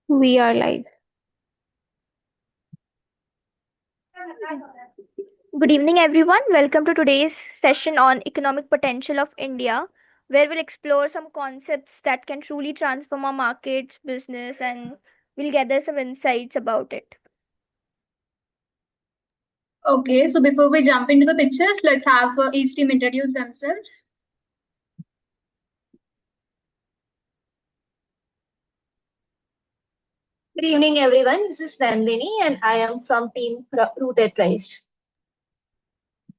We are live. Good evening, everyone. Welcome to today's session on economic potential of India, where we'll explore some concepts that can truly transform our markets, business, and we'll gather some insights about it. Okay, so before we jump into the pictures, let's have each team introduce themselves. Good evening, everyone. This is Nandini, and I am from Team Rooted Rise.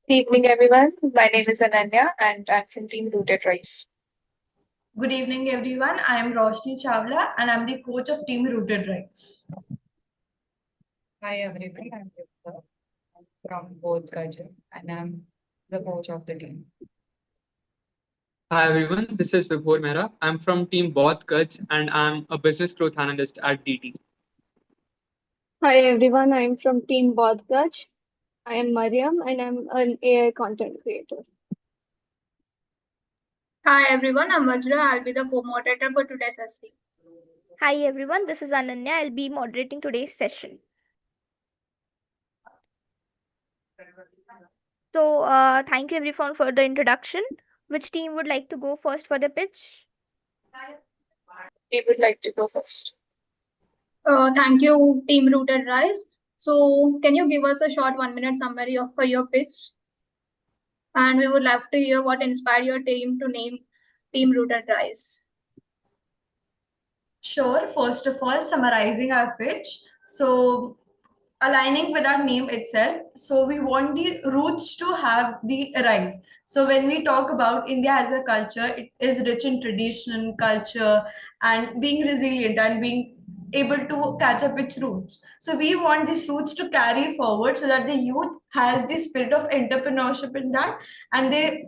Good evening, everyone. My name is Ananya, and I'm from Team Rooted Rice. Good evening, everyone. I am Roshni Chawla, and I'm the coach of Team Rooted Rights. Hi everyone, I'm Yukta from both Gajra and I'm the coach of the team. Hi everyone, this is Vibhor Mehra. I'm from Team Both Kutch and I'm a business growth analyst at DT. Hi everyone, I'm from Team Bodhgaj. I am Mariam and I'm an AI content creator. Hi everyone, I'm Vajra. I'll be the co-moderator for today's session. Hi, everyone. This is Ananya. I'll be moderating today's session. So, thank you, everyone, for the introduction. Which team would like to go first for the pitch? We would like to go first. Thank you, Team Rooted Rise. So, can you give us a short 1 minute summary of your pitch? And we would love to hear what inspired your team to name Team Rooted Rise. Sure, first of all, summarizing our pitch. So, aligning with our name itself. So, we want the roots to have the rise. So, when we talk about India as a culture, it is rich in tradition, culture, and being resilient and being able to catch up its roots. So, we want these roots to carry forward so that the youth has the spirit of entrepreneurship in that and they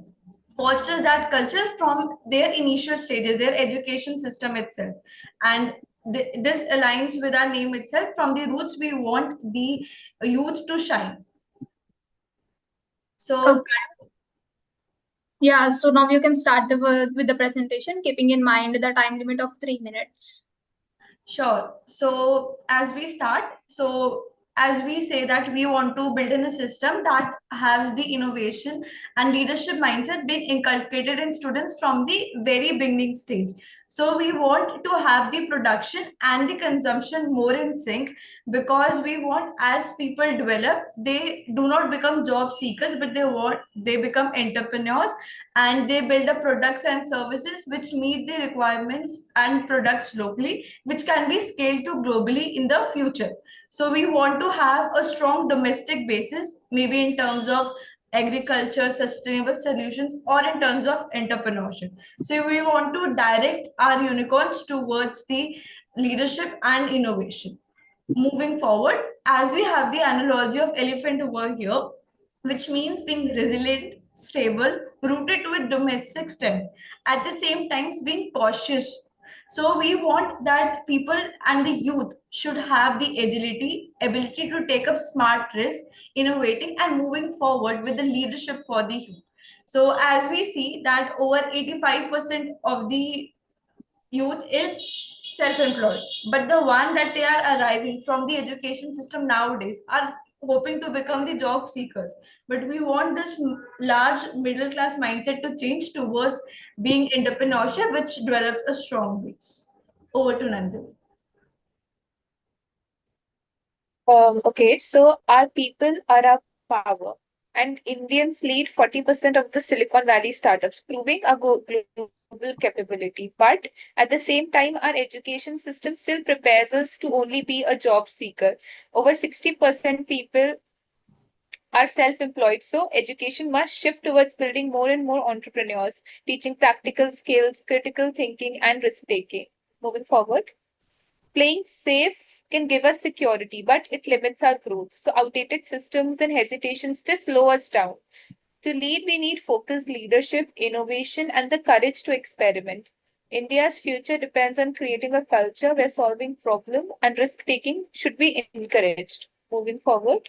fosters that culture from their initial stages, their education system itself. And this aligns with our name itself. From the roots, we want the youth to shine. So, Okay. Yeah, so now you can start with the presentation, keeping in mind the time limit of 3 minutes. Sure. So as we say that we want to build in a system that has the innovation and leadership mindset being inculcated in students from the very beginning stage. So we want to have the production and the consumption more in sync because we want as people develop, they do not become job seekers, but they become entrepreneurs and they build up products and services which meet the requirements and products locally, which can be scaled to globally in the future. So we want to have a strong domestic basis, maybe in terms of agriculture, sustainable solutions, or in terms of entrepreneurship. So we want to direct our unicorns towards the leadership and innovation. Moving forward, as we have the analogy of elephant over here, which means being resilient, stable, rooted with domestic strength. At the same time, being cautious. So we want that people and the youth should have the agility, ability to take up smart risks, innovating and moving forward with the leadership for the youth. So as we see that over 85% of the youth is self-employed, but the one that they are arriving from the education system nowadays are hoping to become the job seekers. But we want this large middle class mindset to change towards being entrepreneurship, which develops a strong base. Over to Nandini. Okay, so our people are our power, and Indians lead 40% of the Silicon Valley startups, proving a global capability. But at the same time, our education system still prepares us to only be a job seeker. Over 60% people are self-employed, so education must shift towards building more and more entrepreneurs, teaching practical skills, critical thinking, and risk-taking. Moving forward. Playing safe can give us security, but it limits our growth. So outdated systems and hesitations, they slow us down. To lead, we need focused leadership, innovation, and the courage to experiment. India's future depends on creating a culture where solving problem and risk taking should be encouraged. Moving forward.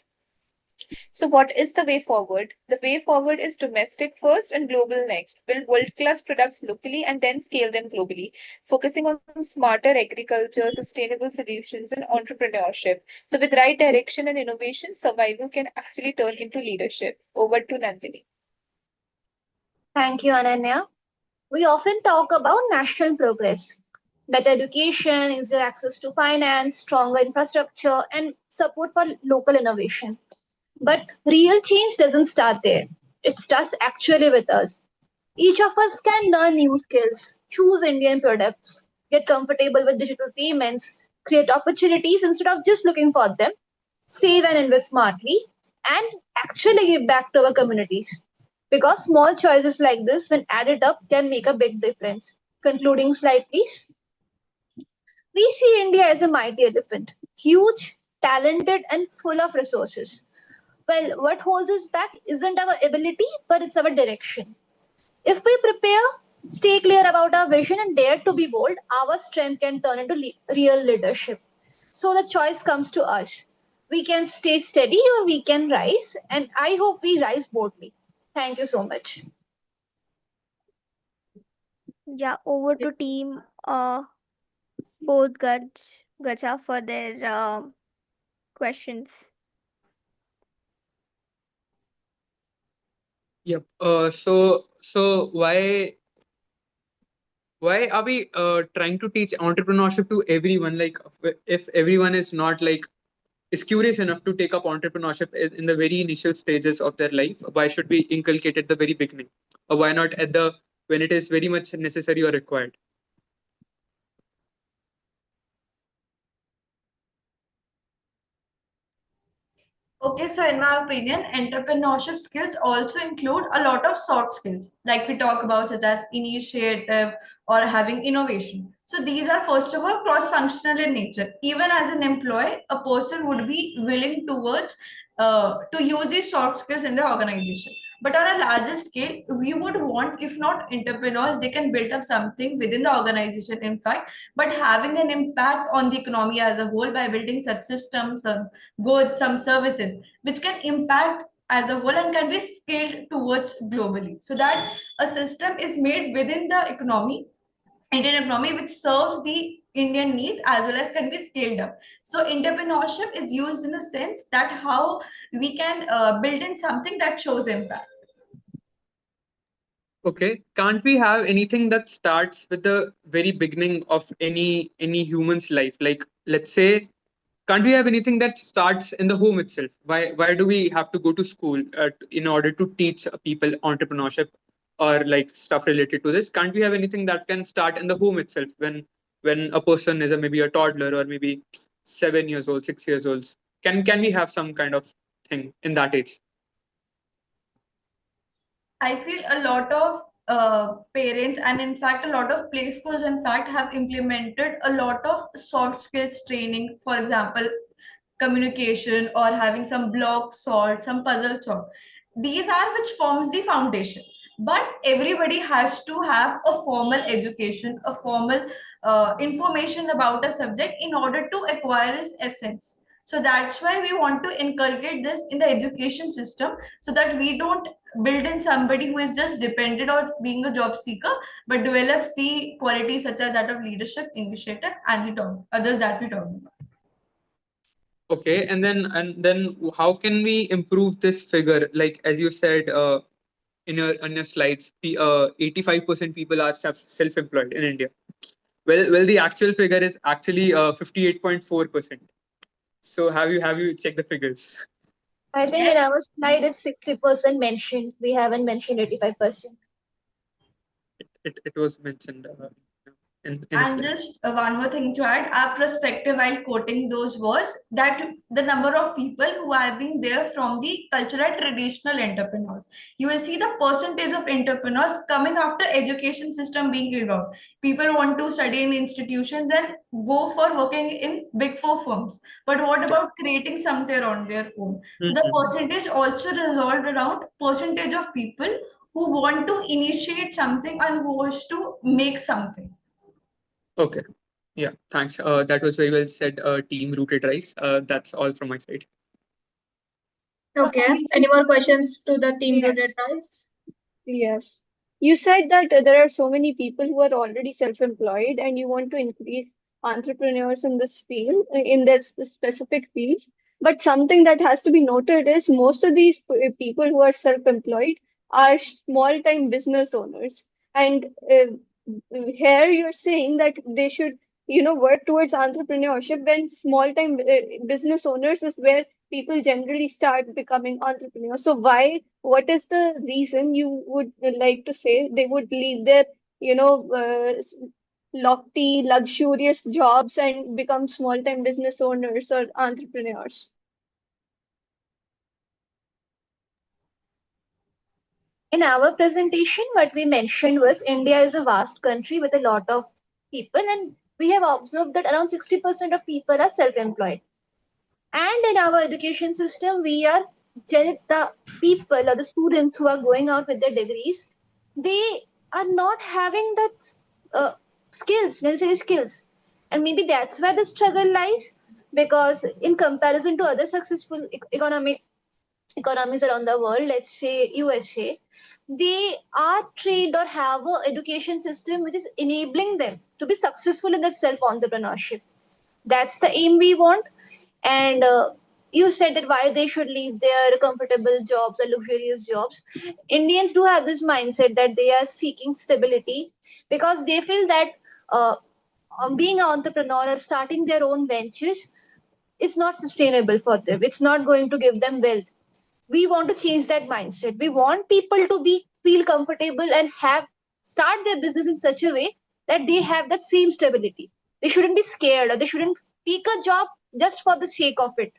So, what is the way forward? The way forward is domestic first and global next. Build world class products locally and then scale them globally, focusing on smarter agriculture, sustainable solutions, and entrepreneurship. So, with right direction and innovation, survival can actually turn into leadership. Over to Nandini. Thank you, Ananya. We often talk about national progress, better education, easier access to finance, stronger infrastructure, and support for local innovation. But real change doesn't start there. It starts actually with us. Each of us can learn new skills, choose Indian products, get comfortable with digital payments, create opportunities instead of just looking for them, save and invest smartly, and actually give back to our communities. Because small choices like this, when added up, can make a big difference. Concluding slide, please. We see India as a mighty elephant, huge, talented, and full of resources. Well, what holds us back isn't our ability, but it's our direction. If we prepare, stay clear about our vision, and dare to be bold, our strength can turn into real leadership. So the choice comes to us. We can stay steady or we can rise, and I hope we rise boldly. Thank you so much. Yeah, over to team both Gacha for their questions. Yep. So why are we trying to teach entrepreneurship to everyone? Like, if everyone is not like is curious enough to take up entrepreneurship in the very initial stages of their life, why should we inculcate at the very beginning, or why not at the when it is very much necessary or required? Okay, so in my opinion, entrepreneurship skills also include a lot of soft skills, like we talk about, such as initiative or having innovation. So these are, first of all, cross-functional in nature. Even as an employee, a person would be willing towards to use these soft skills in the organization. But on a larger scale, we would want, if not entrepreneurs, they can build up something within the organization, in fact, but having an impact on the economy as a whole by building such systems, goods, some services, which can impact as a whole and can be scaled towards globally. So that a system is made within the economy, Indian economy, which serves the Indian needs as well as can be scaled up. So entrepreneurship is used in the sense that how we can build in something that shows impact. Okay, can't we have anything that starts with the very beginning of any human's life? Like, let's say, can't we have anything that starts in the home itself? Why do we have to go to school in order to teach people entrepreneurship or like stuff related to this? Can't we have anything that can start in the home itself when a person is maybe a toddler or maybe 7 years old, 6 years old? Can we have some kind of thing in that age? I feel a lot of parents, and in fact, a lot of play schools, in fact, have implemented a lot of soft skills training. For example, communication or having some block solved, some puzzle solved. These are which forms the foundation. But everybody has to have a formal education, a formal information about a subject in order to acquire its essence. So that's why we want to inculcate this in the education system, so that we don't build in somebody who is just dependent on being a job seeker, but develops the qualities such as that of leadership, initiative, and the others that we talk about. Okay, and then how can we improve this figure? Like as you said in your slides, 85% people are self-employed in India. Well, the actual figure is actually 58.4%. So have you checked the figures? I think in Yes. our slide it's 60% mentioned. We haven't mentioned 85%. It was mentioned in a And slide. just one more thing to add, our perspective while quoting those words, that the number of people who have been there from the cultural traditional entrepreneurs, you will see the percentage of entrepreneurs coming after education system being evolved. People want to study in institutions and go for working in big four firms. But what Yeah. about creating something on their own? So the Mhm. percentage also resolved around percentage of people who want to initiate something and who wants to make something. Okay. Yeah. Thanks. That was very well said. Team Rooted Rice. That's all from my side. Okay. You Any said more questions to the team rooted yes. rise? Yes. You said that there are so many people who are already self-employed and you want to increase entrepreneurs in this field, in their specific fields. But something that has to be noted is most of these people who are self-employed are small-time business owners. And here you're saying that they should, work towards entrepreneurship when small-time business owners is where people generally start becoming entrepreneurs. So why what is the reason you would like to say they would leave their, lofty, luxurious jobs and become small-time business owners or entrepreneurs? In our presentation, what we mentioned was India is a vast country with a lot of people, and we have observed that around 60% of people are self employed. And in our education system, we are the people or the students who are going out with their degrees, they are not having that uh, necessary skills. And maybe that's where the struggle lies, because in comparison to other successful economies around the world, let's say USA, they are trained or have a education system which is enabling them to be successful in their self entrepreneurship. That's the aim we want. And you said that why they should leave their comfortable jobs or luxurious jobs. Indians do have this mindset that they are seeking stability because they feel that uh, being an entrepreneur or starting their own ventures is not sustainable for them. It's not going to give them wealth. We want to change that mindset. We want people to be feel comfortable and have start their business in such a way that they have that same stability. They shouldn't be scared, or they shouldn't take a job just for the sake of it.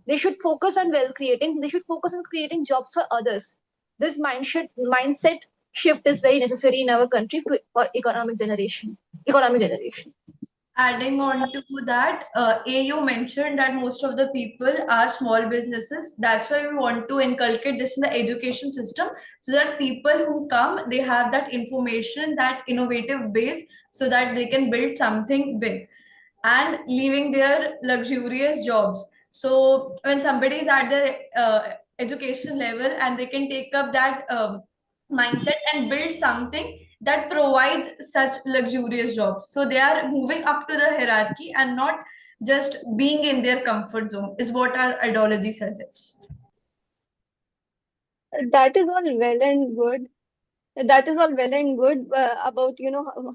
They should focus on wealth creating. They should focus on creating jobs for others. This mindset shift is very necessary in our country for economic generation. Adding on to that, AU mentioned that most of the people are small businesses. That's why we want to inculcate this in the education system so that people who come, they have that information, that innovative base, so that they can build something big and leaving their luxurious jobs. So when somebody is at the education level and they can take up that mindset and build something that provides such luxurious jobs, so they are moving up to the hierarchy and not just being in their comfort zone, is what our ideology suggests. That is all well and good. That is all well and good about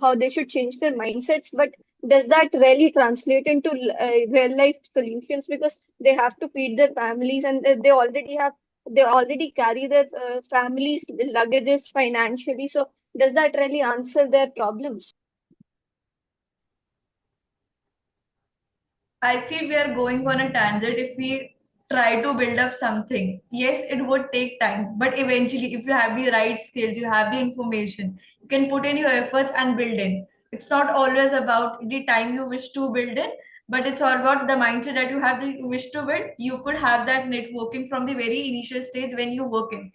how they should change their mindsets, but does that really translate into real life solutions? Because they have to feed their families and they already carry their families luggages financially. So does that really answer their problems? I feel we are going on a tangent if we try to build up something. Yes, it would take time, but eventually, if you have the right skills, you have the information, you can put in your efforts and build in. It's not always about the time you wish to build in, but it's all about the mindset that you have that you wish to build. You could have that networking from the very initial stage when you work in.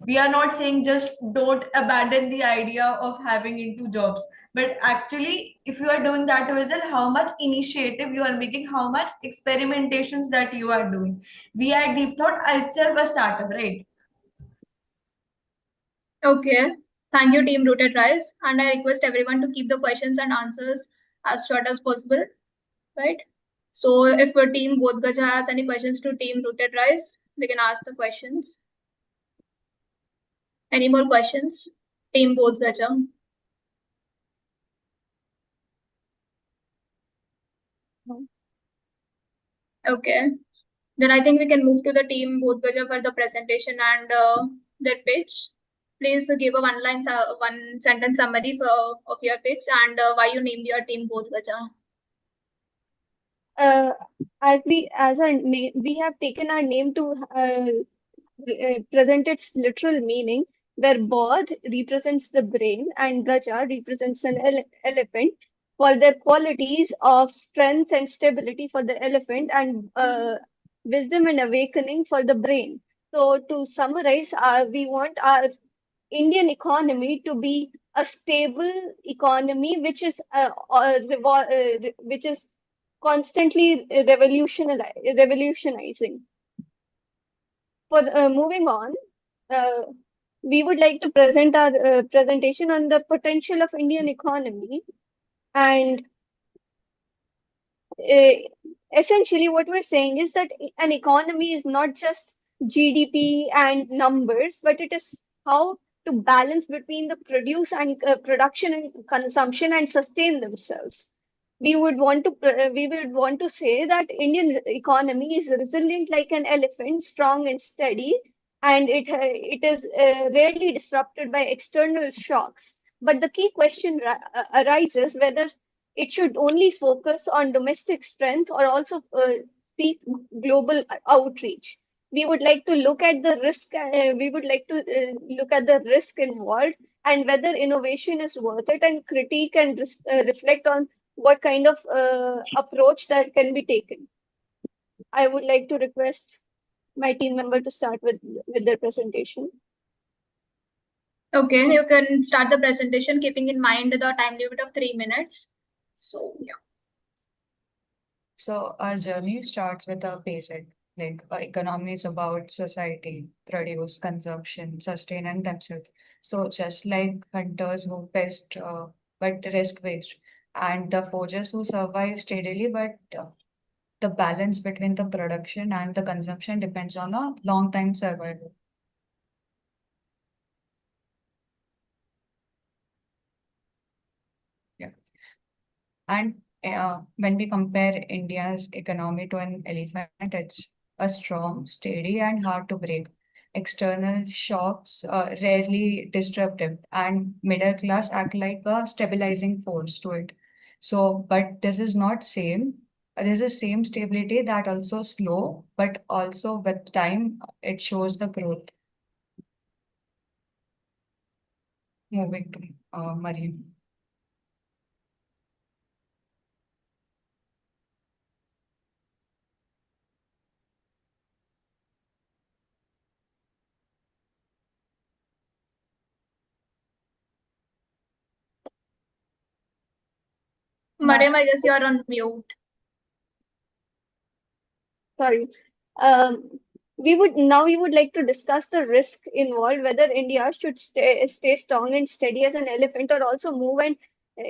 We are not saying just don't abandon the idea of having into jobs, but actually if you are doing that as well, how much initiative you are making, how much experimentations that you are doing. We at Deep Thought are itself a startup, right? Okay. Thank you, Team Rooted Rise. And I request everyone to keep the questions and answers as short as possible, right? So if a team Bodhgaja has any questions to Team Rooted Rise, they can ask the questions. Any more questions? Team Bodhgaja. Okay. Then I think we can move to the team Bodhgaja for the presentation and their pitch. Please give a one sentence summary of your pitch and why you named your team Bodhgaja. Uh, as our name, we have taken our name to present its literal meaning, where Bodh represents the brain and Gaja represents an elephant for their qualities of strength and stability for the elephant and wisdom and awakening for the brain. So, to summarize, we want our Indian economy to be a stable economy, which is which is constantly revolutionizing. For moving on, uh, we would like to present our presentation on the potential of Indian economy. And uh, essentially, what we're saying is that an economy is not just GDP and numbers, but it is how to balance between the production and consumption and sustain themselves. We would want to say that Indian economy is resilient like an elephant, strong and steady, and it is rarely disrupted by external shocks. But the key question arises whether it should only focus on domestic strength or also seek global outreach. We would like to look at the risk. We would like to look at the risk involved and whether innovation is worth it, and critique and reflect on what kind of approach that can be taken. I would like to request my team member to start with their presentation. Okay, you can start the presentation keeping in mind the time limit of 3 minutes. So yeah. So our journey starts with a basic, like economy is about society, produce, consumption, sustain and themselves. So just like hunters who pest but risk waste, and the foragers who survive steadily, but the balance between the production and the consumption depends on a long time survival. Yeah. And when we compare India's economy to an elephant, it's a strong, steady, and hard to break. External shocks rarely disruptive, and middle class act like a stabilizing force to it. So, but this is not same. There's a same stability that also slow, but also with time it shows the growth. Moving to Mariam. Mariam, I guess you are on mute. Sorry. Um, we would like to discuss the risk involved, whether India should stay strong and steady as an elephant, or also move and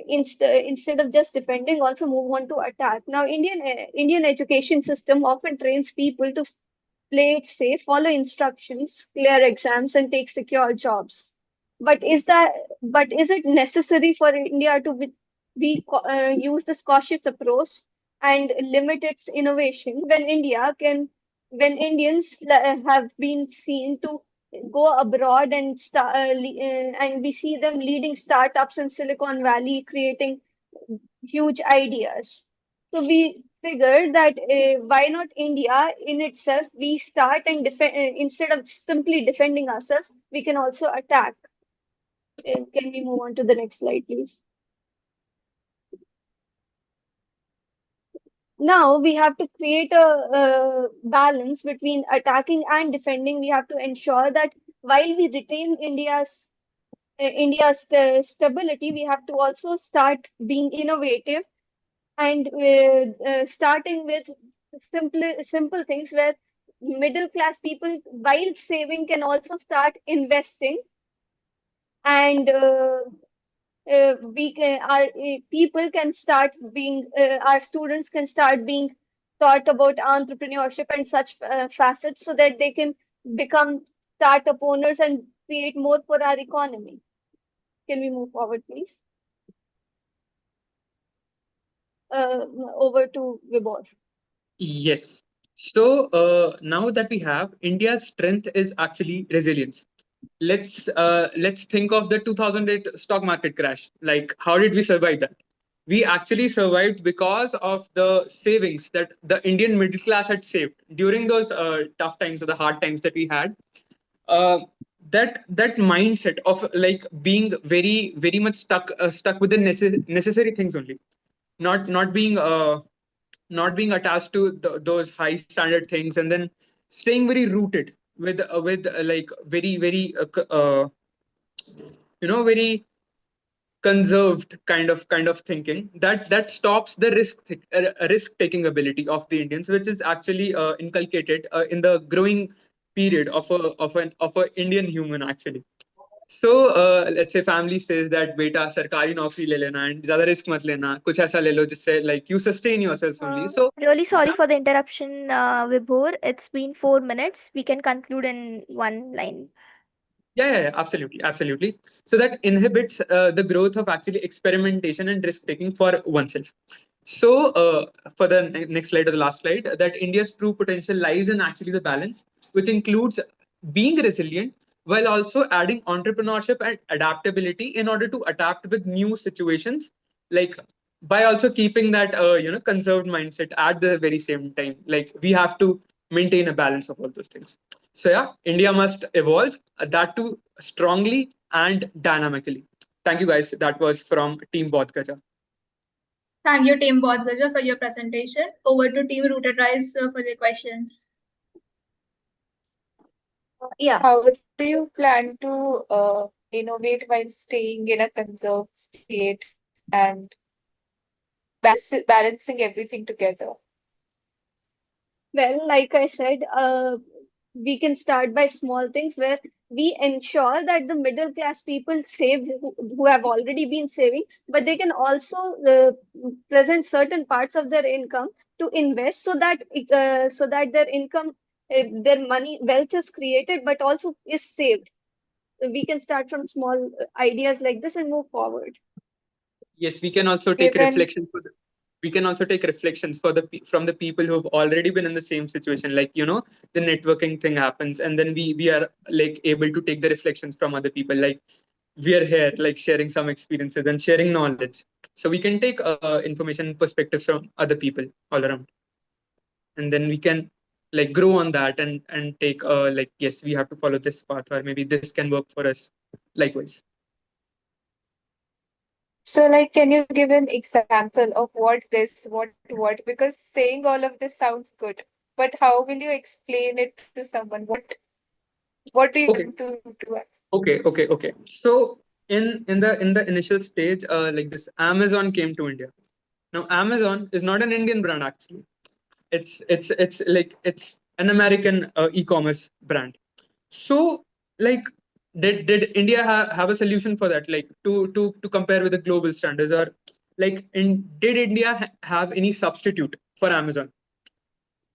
instead of just defending, also move on to attack. Now, Indian education system often trains people to play it safe, follow instructions, clear exams, and take secure jobs. But is it necessary for India to use this cautious approach and limit its innovation when Indians have been seen to go abroad and we see them leading startups in Silicon Valley, creating huge ideas. So we figured that why not India in itself? We start and defend instead of simply defending ourselves, we can also attack. Can we move on to the next slide, please? Now we have to create a balance between attacking and defending. We have to ensure that while we retain India's stability, we have to also start being innovative and starting with simple things where middle class people, while saving, can also start investing, and our people can start being our students can start being taught about entrepreneurship and such facets, so that they can become startup owners and create more for our economy. Can we move forward, please? Over to Vibor. Yes. So now that we have India's strength is actually resilience. Let's think of the 2008 stock market crash. Like, how did we survive that? We actually survived because of the savings that the Indian middle class had saved during those tough times or the hard times that we had. Uh, that mindset of like being very much stuck with the necessary things only, not being attached to those high standard things, and then staying very rooted with like very conserved kind of thinking that stops the risk taking ability of the Indians, which is actually inculcated in the growing period of a Indian human actually. So let's say family says that beta सरकारी नौकरी ले लेना and ज़्यादा risk मत लेना, कुछ ऐसा ले लो जिससे like you sustain yourself only. So Really sorry that, for the interruption, Vibhor. It's been 4 minutes. We can conclude in one line. yeah, absolutely, absolutely. So that inhibits the growth of actually experimentation and risk taking for oneself. So, for the next slide or the last slide, that India's true potential lies in actually the balance, which includes being resilient while also adding entrepreneurship and adaptability in order to adapt with new situations, like by also keeping that conserved mindset at the very same time. Like we have to maintain a balance of all those things. So yeah, India must evolve that too strongly and dynamically. Thank you guys. That was from Team Bodhgaja. Thank you, Team Bodhgaja, for your presentation. Over to Team Rooted Rise for the questions. Yeah. How do you plan to innovate while staying in a conserved state and balancing everything together? Well, like I said, we can start by small things where we ensure that the middle class people save who have already been saving, but they can also present certain parts of their income to invest so that their income, their money, wealth is created, but also is saved. We can start from small ideas like this and move forward. Yes, we can also take Given reflections for the, we can also take reflections for from the people who have already been in the same situation. Like the networking thing happens, and then we are like able to take the reflections from other people. Like we are here, like sharing some experiences and sharing knowledge. So we can take information and perspectives from other people all around, and then we can like grow on that and take like yes, we have to follow this path, or maybe this can work for us. Likewise. So, like, can you give an example of what this, what? Because saying all of this sounds good, but how will you explain it to someone? What do you Okay. want to do? Okay. So in the initial stage, like this, Amazon came to India. Now, Amazon is not an Indian brand actually. It's an American e-commerce brand. So, like, did India have a solution for that? Like to compare with the global standards, or like did India have any substitute for Amazon?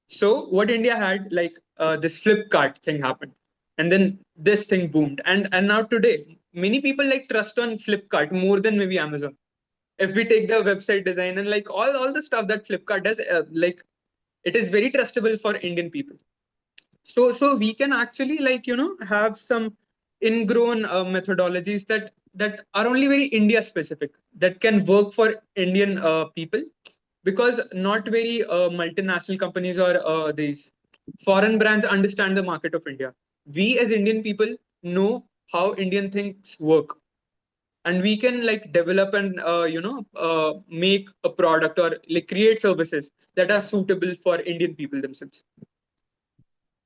So what India had, like this Flipkart thing happened, and then this thing boomed, and now today many people like trust on Flipkart more than maybe Amazon. If we take the website design and like all the stuff that Flipkart does, like it is very trustable for Indian people. So we can actually like have some ingrown methodologies that are only very India specific, that can work for Indian people, because not very multinational companies or these foreign brands understand the market of India. We as Indian people know how Indian things work, and we can like develop and make a product or like create services that are suitable for Indian people themselves.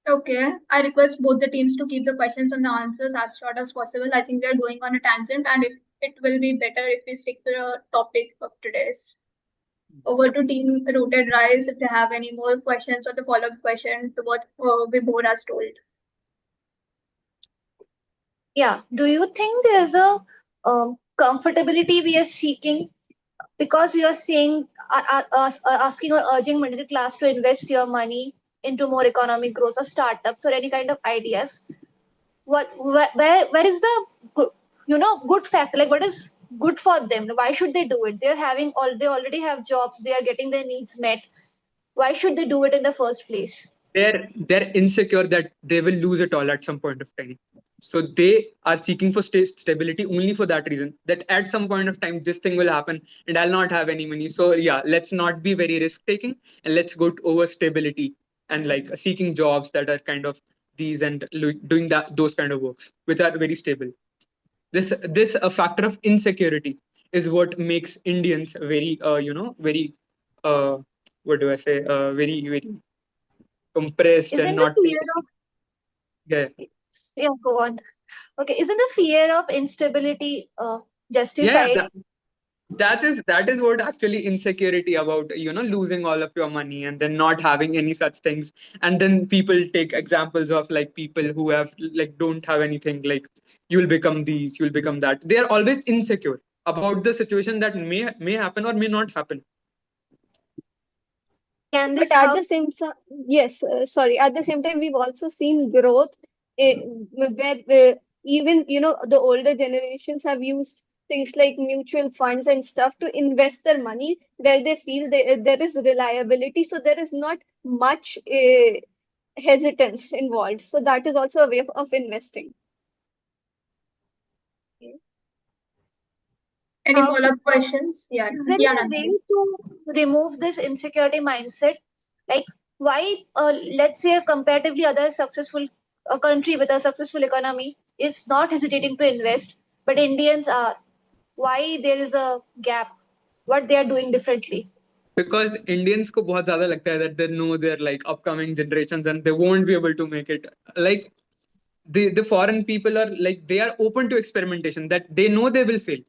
Okay, I request both the teams to keep the questions and the answers as short as possible. I think we are going on a tangent, and if it will be better if we stick to the topic of today's. Over to Team Rooted Rise if they have any more questions or the follow-up question to what Vibhor has told. Yeah. Do you think there's a comfortability we are seeking because we are saying, asking or urging middle class to invest your money into more economic growth or startups or any kind of ideas? Where is the good factor? Like what is good for them? Why should they do it? They already have jobs. They are getting their needs met. Why should they do it in the first place? They're insecure that they will lose it all at some point of time, so they are seeking for stability only for that reason, that at some point of time this thing will happen and I'll not have any money. So yeah, let's not be very risk taking, and let's go over stability and like seeking jobs that are kind of these, and doing that those kind of works which are very stable. This a factor of insecurity is what makes Indians very very uh what do I say, very compressed and Isn't the not. fear of Yeah, Yeah, go on. Okay, isn't the fear of instability yeah, justified? That is what actually insecurity about, losing all of your money and then not having any such things. And then people take examples of like people who have like don't have anything, like you'll become these, you'll become that. They are always insecure about the situation that may happen or may not happen. Can But this at how the same time, yes, sorry, at the same time, we've also seen growth where even, the older generations have used things like mutual funds and stuff to invest their money where they feel there is reliability. So there is not much hesitance involved. So that is also a way of investing. Any how follow-up questions? Yeah, is there yeah, a way Nandini. to remove this insecurity mindset? Like, why, let's say, a comparatively other successful a country with a successful economy is not hesitating to invest, but Indians are. Why there is a gap? What they are doing differently? Because Indians को बहुत ज़्यादा लगता है that they know their like upcoming generations and they won't be able to make it. Like the foreign people are like they are open to experimentation, that they know they will fail.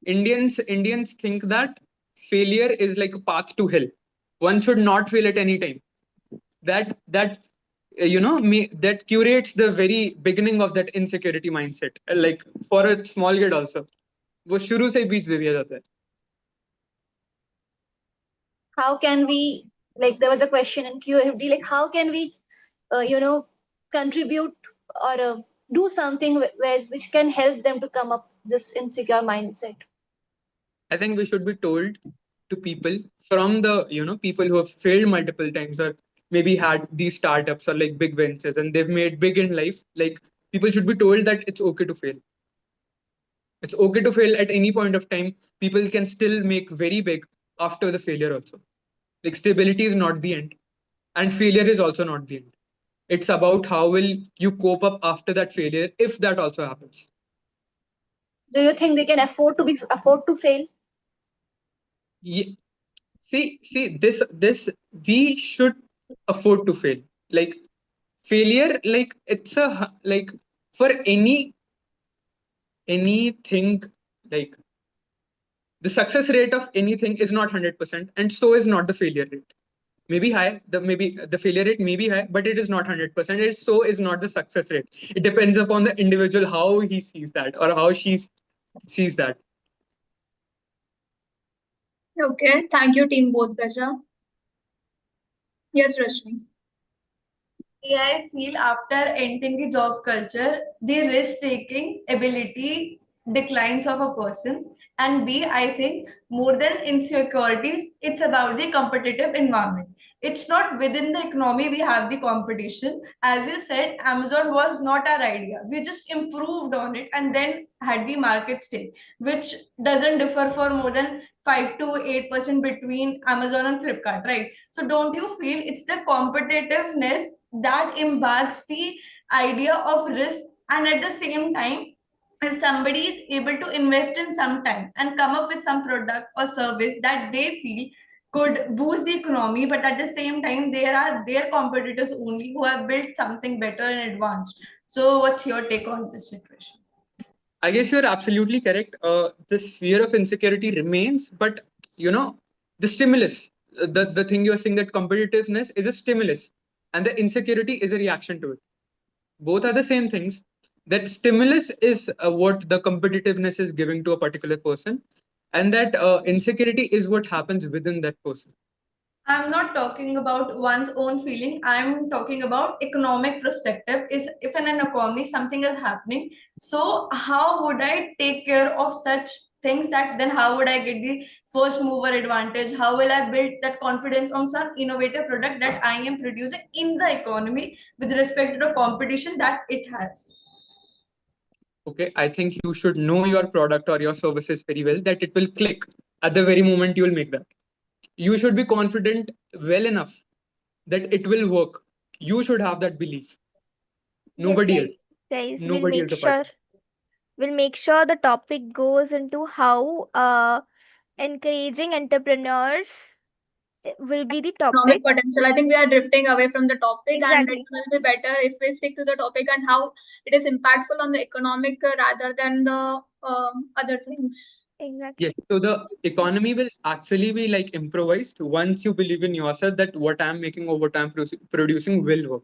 Indians think that failure is like a path to hell. One should not fail at any time. That that curates the very beginning of that insecurity mindset. Like for a small kid also, वो शुरू से ही बीज दे दिया जाता है. How can we, like, there was a question in QFD, like, how can we, you know, contribute or do something where which can help them to come up this insecure mindset? I think we should be told to people from the people who have failed multiple times or maybe had these startups or like big ventures and they've made big in life. Like people should be told that it's okay to fail. It's okay to fail at any point of time. People can still make very big after the failure also. Like stability is not the end, and failure is also not the end. It's about how will you cope up after that failure if that also happens. Do you think they can afford to fail? Ye- see this we should afford to fail. Like failure, like it's a like for anything, like the success rate of anything is not 100%, and so is not the failure rate. Maybe high, maybe the failure rate may be high, but it is not 100%. It so is not the success rate. It depends upon the individual how he sees that or how she sees that. Okay, thank you, team both Gaja. Yes, Rashmi. I feel after entering the job culture, the risk taking ability declines of a person. And B, I think more than insecurities, it's about the competitive environment. It's not within the economy we have the competition. As you said, Amazon was not our idea. We just improved on it and then had the market stake, which doesn't differ for more than 5 to 8% between Amazon and Flipkart, right? So don't you feel it's the competitiveness that embeds the idea of risk, and at the same time if somebody is able to invest in some time and come up with some product or service that they feel could boost the economy, but at the same time there are their competitors only who have built something better and advanced. So what's your take on this situation? I guess you're absolutely correct. This fear of insecurity remains, but the stimulus, the thing you're saying, that competitiveness is a stimulus, and the insecurity is a reaction to it. Both are the same things. That stimulus is what the competitiveness is giving to a particular person, and that insecurity is what happens within that person. I'm not talking about one's own feeling. I'm talking about economic perspective. Is if in an economy something is happening, so how would I take care of such things? That then how would I get the first mover advantage? How will I build that confidence on some innovative product that I am producing in the economy with respect to the competition that it has? Okay, I think you should know your product or your services very well, that it will click at the very moment you will make that. You should be confident well enough that it will work. You should have that belief. Yes, Nobody else. guys, Nobody else apart from we'll make sure the topic goes into how encouraging entrepreneurs will be the Economic topic. potential. I think we are drifting away from the topic, and it Exactly. will be better if we stick to the topic and how it is impactful on the economic rather than the other things. Exactly. Yes, so the economy will actually be like improvised once you believe in yourself that what I'm making or what I'm producing will work.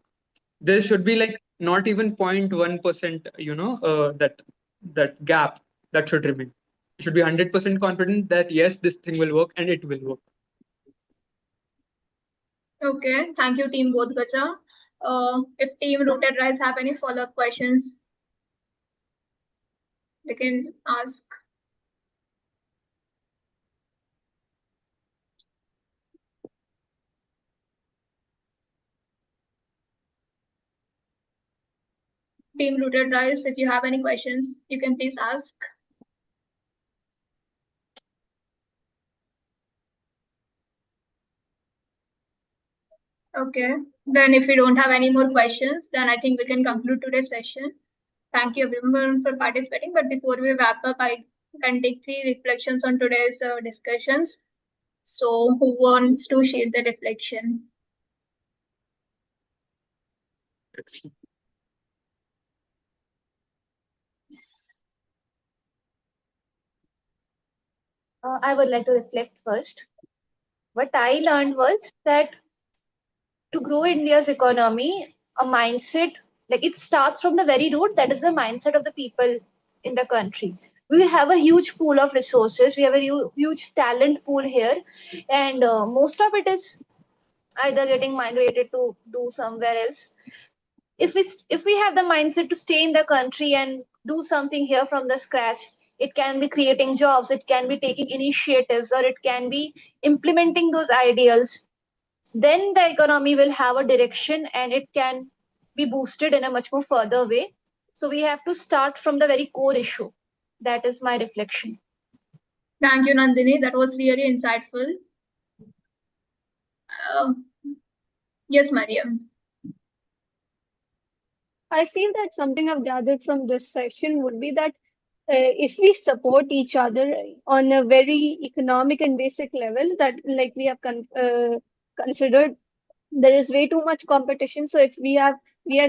There should be like not even 0.1%, that gap that should remain. You should be 100% confident that yes, this thing will work and it will work. Okay, thank you, Team Bodhgacha. If Team Rooted Rise have any follow-up questions, they can ask. Team Rooted Rise, if you have any questions, you can please ask. Okay, then if we don't have any more questions, then I think we can conclude today's session. Thank you everyone for participating. But before we wrap up, I can take 3 reflections on today's discussions. So who wants to share the reflection? I would like to reflect first. What I learned was that to grow India's economy, a mindset, like it starts from the very root, that is the mindset of the people in the country. We have a huge pool of resources, we have a huge talent pool here, and most of it is either getting migrated to do somewhere else. If we have the mindset to stay in the country and do something here from the scratch, it can be creating jobs, it can be taking initiatives, or it can be implementing those ideals, then the economy will have a direction and it can be boosted in a much more further way. So we have to start from the very core issue. That is my reflection. Thank you, Nandini. That was really insightful. Yes, Mariam. I feel that something I've gathered from this session would be that if we support each other on a very economic and basic level, that like we have considered, there is way too much competition. So if we are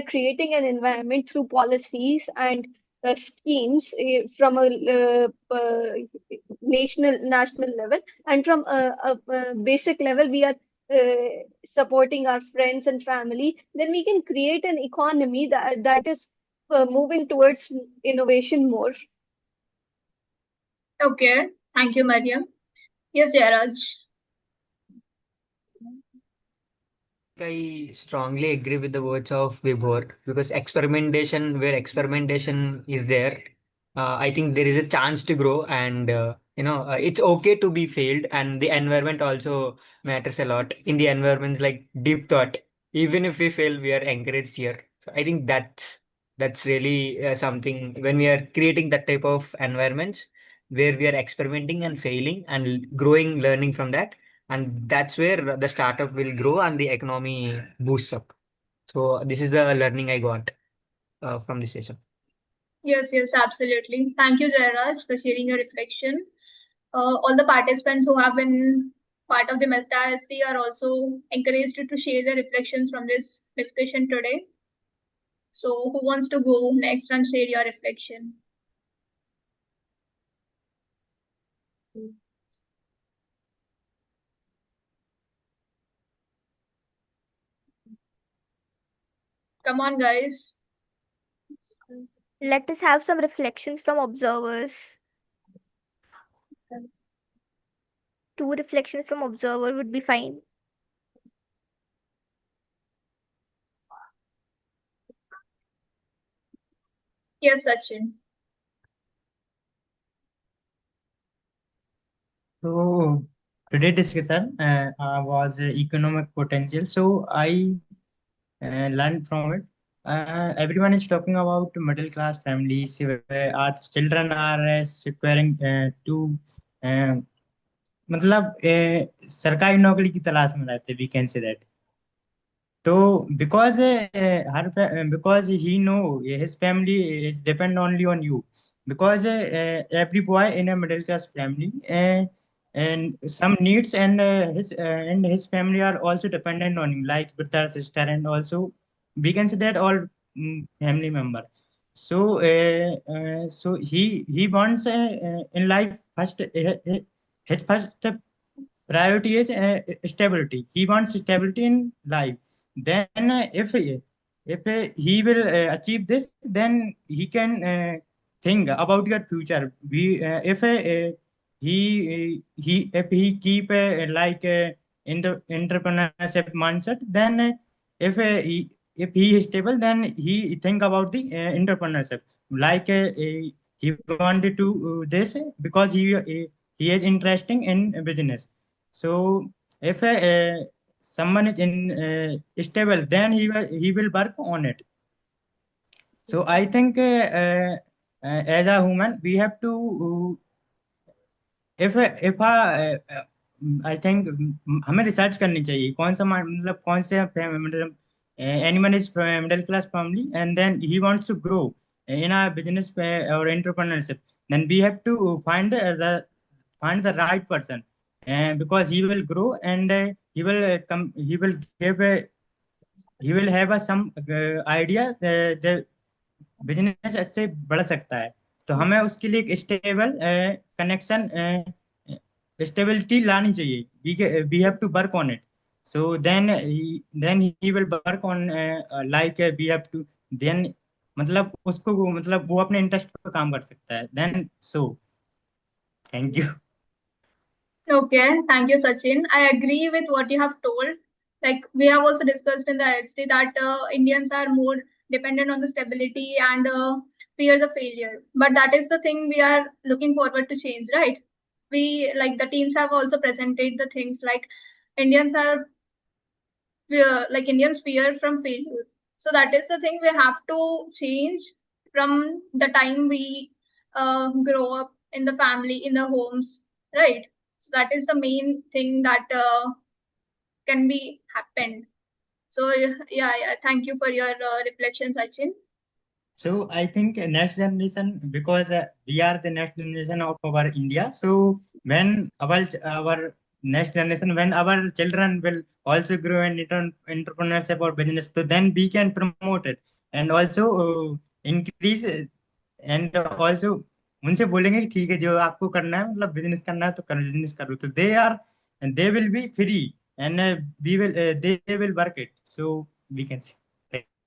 creating an environment through policies and schemes from a national level, and from a basic level we are supporting our friends and family, then we can create an economy that is moving towards innovation more. Okay, thank you, Mariam. Yes, Jairaj. I strongly agree with the words of Vibhor because experimentation, where experimentation is there, I think there is a chance to grow, and it's okay to be failed, and the environment also matters a lot. In the environments like deep thought, even if we fail, we are encouraged here. So I think that's really something when we are creating that type of environments where we are experimenting and failing and growing, learning from that, and that's where the startup will grow and the economy boosts up. So this is the learning I got from this session. Yes, absolutely. Thank you, Jairaj, for sharing your reflection. All the participants who have been part of the Meta ST are also encouraged to share their reflections from this discussion today. So, who wants to go next and share your reflection? Come on, guys. Let us have some reflections from observers. 2 reflections from observer would be fine. Yes, Sachin. So today discussion was economic potential. So I learned from it. Everyone is talking about middle class families where our children are securing to uh, मतलब सरकारी नौकरी की तलाश में रहते, we can say that. So because he know his family is depend only on you, because every boy in a middle class family and some needs and his family are also dependent on him, like brother, sister, and also we can say that all family member. So he wants in life first his first priority is stability. He wants stability in life. Then if he will achieve this, then he can think about your future. We if he if he keep like in the entrepreneurship mindset, then if he is stable, then he think about the entrepreneurship. Like he wanted to this because he is interesting in business. So if someone is in stable, then he will work on it. So I think as a human, we have to I think हमें research करनी चाहिए कौन सा मतलब कौन से मतलब animal is middle class family and then he wants to grow in our business or entrepreneurship, then we have to find the right person, and because he will grow and he will give he will have a some idea the business ऐसे बढ़ सकता है. तो हमें उसके लिए एक stable connection stability लानी चाहिए. We have to work on it. So then he will work on like we have to then मतलब उसको मतलब वो अपने इंटरेस्ट पे काम कर सकता है. Then so thank you. Okay, thank you, Sachin. I agree with what you have told. Like we have also discussed in the IST that Indians are more dependent on the stability and fear the failure. But that is the thing we are looking forward to change, right? We like the teams have also presented the things like Indians are like Indians fear from failure. So that is the thing we have to change from the time we grow up in the family, in the homes, right? So that is the main thing that can be happened. So yeah, thank you for your reflections, Sachin. So I think next generation, because we are the next generation of our India. So when our next generation, when our children will also grow in entrepreneurship or business, so then we can promote it and also increase and also उनसे बोलेंगे कि ठीक है जो आपको करना है मतलब बिजनेस करना है तो कर बिजनेस करो. तो they are and they will be free and we will they will work it. So we can see.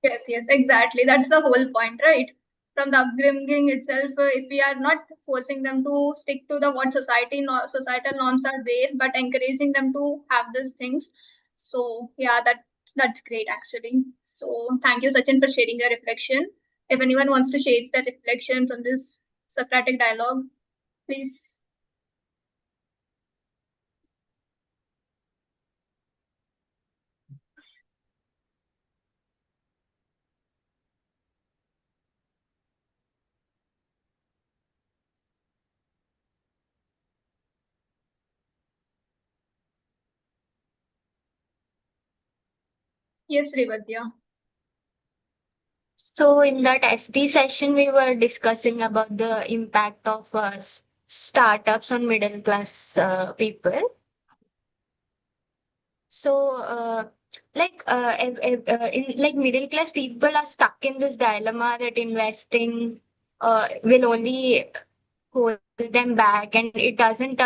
Yes, exactly. That's the whole point, right? From the upbringing itself, if we are not forcing them to stick to the what societal norms are there, but encouraging them to have these things. So yeah, that's great actually. So thank you, Sachin, for sharing your reflection. If anyone wants to share the reflection from this Socratic dialogue, please. Yes, Revadya. So in that SD session, we were discussing about the impact of startups on middle class people. So, like middle class people are stuck in this dilemma that investing will only hold them back, and it doesn't,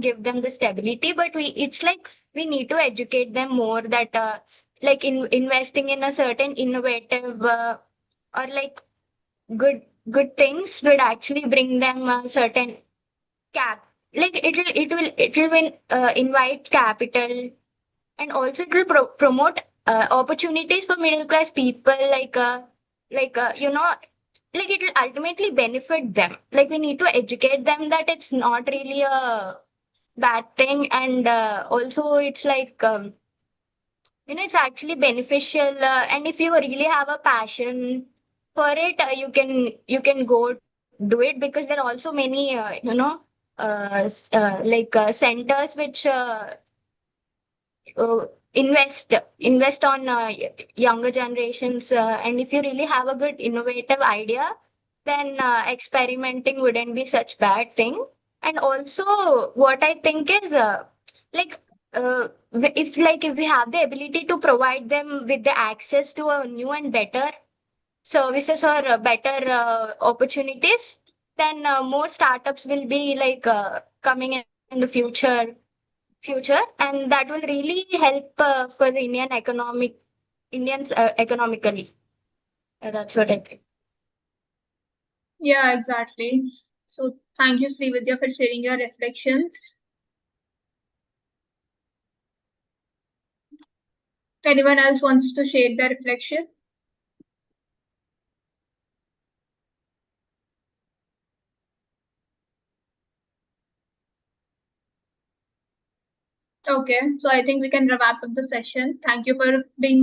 give them the stability. But it's like we need to educate them more that, like investing in a certain innovative or like good things would actually bring them a certain cap. Like it will invite capital, and also it will promote opportunities for middle class people like it will ultimately benefit them. Like we need to educate them that it's not really a bad thing, and also it's like it's actually beneficial, and if you really have a passion for it, you can go do it, because there are also many centers which uh, invest on younger generations, and if you really have a good innovative idea, then experimenting wouldn't be such bad thing. And also what I think is like if we have the ability to provide them with the access to a new and better services or better opportunities, then more startups will be like coming in the future, and that will really help for the Indians economically. That's what I think. Yeah, exactly. So thank you, Srividya, for sharing your reflections. Anyone else wants to share their reflection? Okay, so I think we can wrap up the session. Thank you for being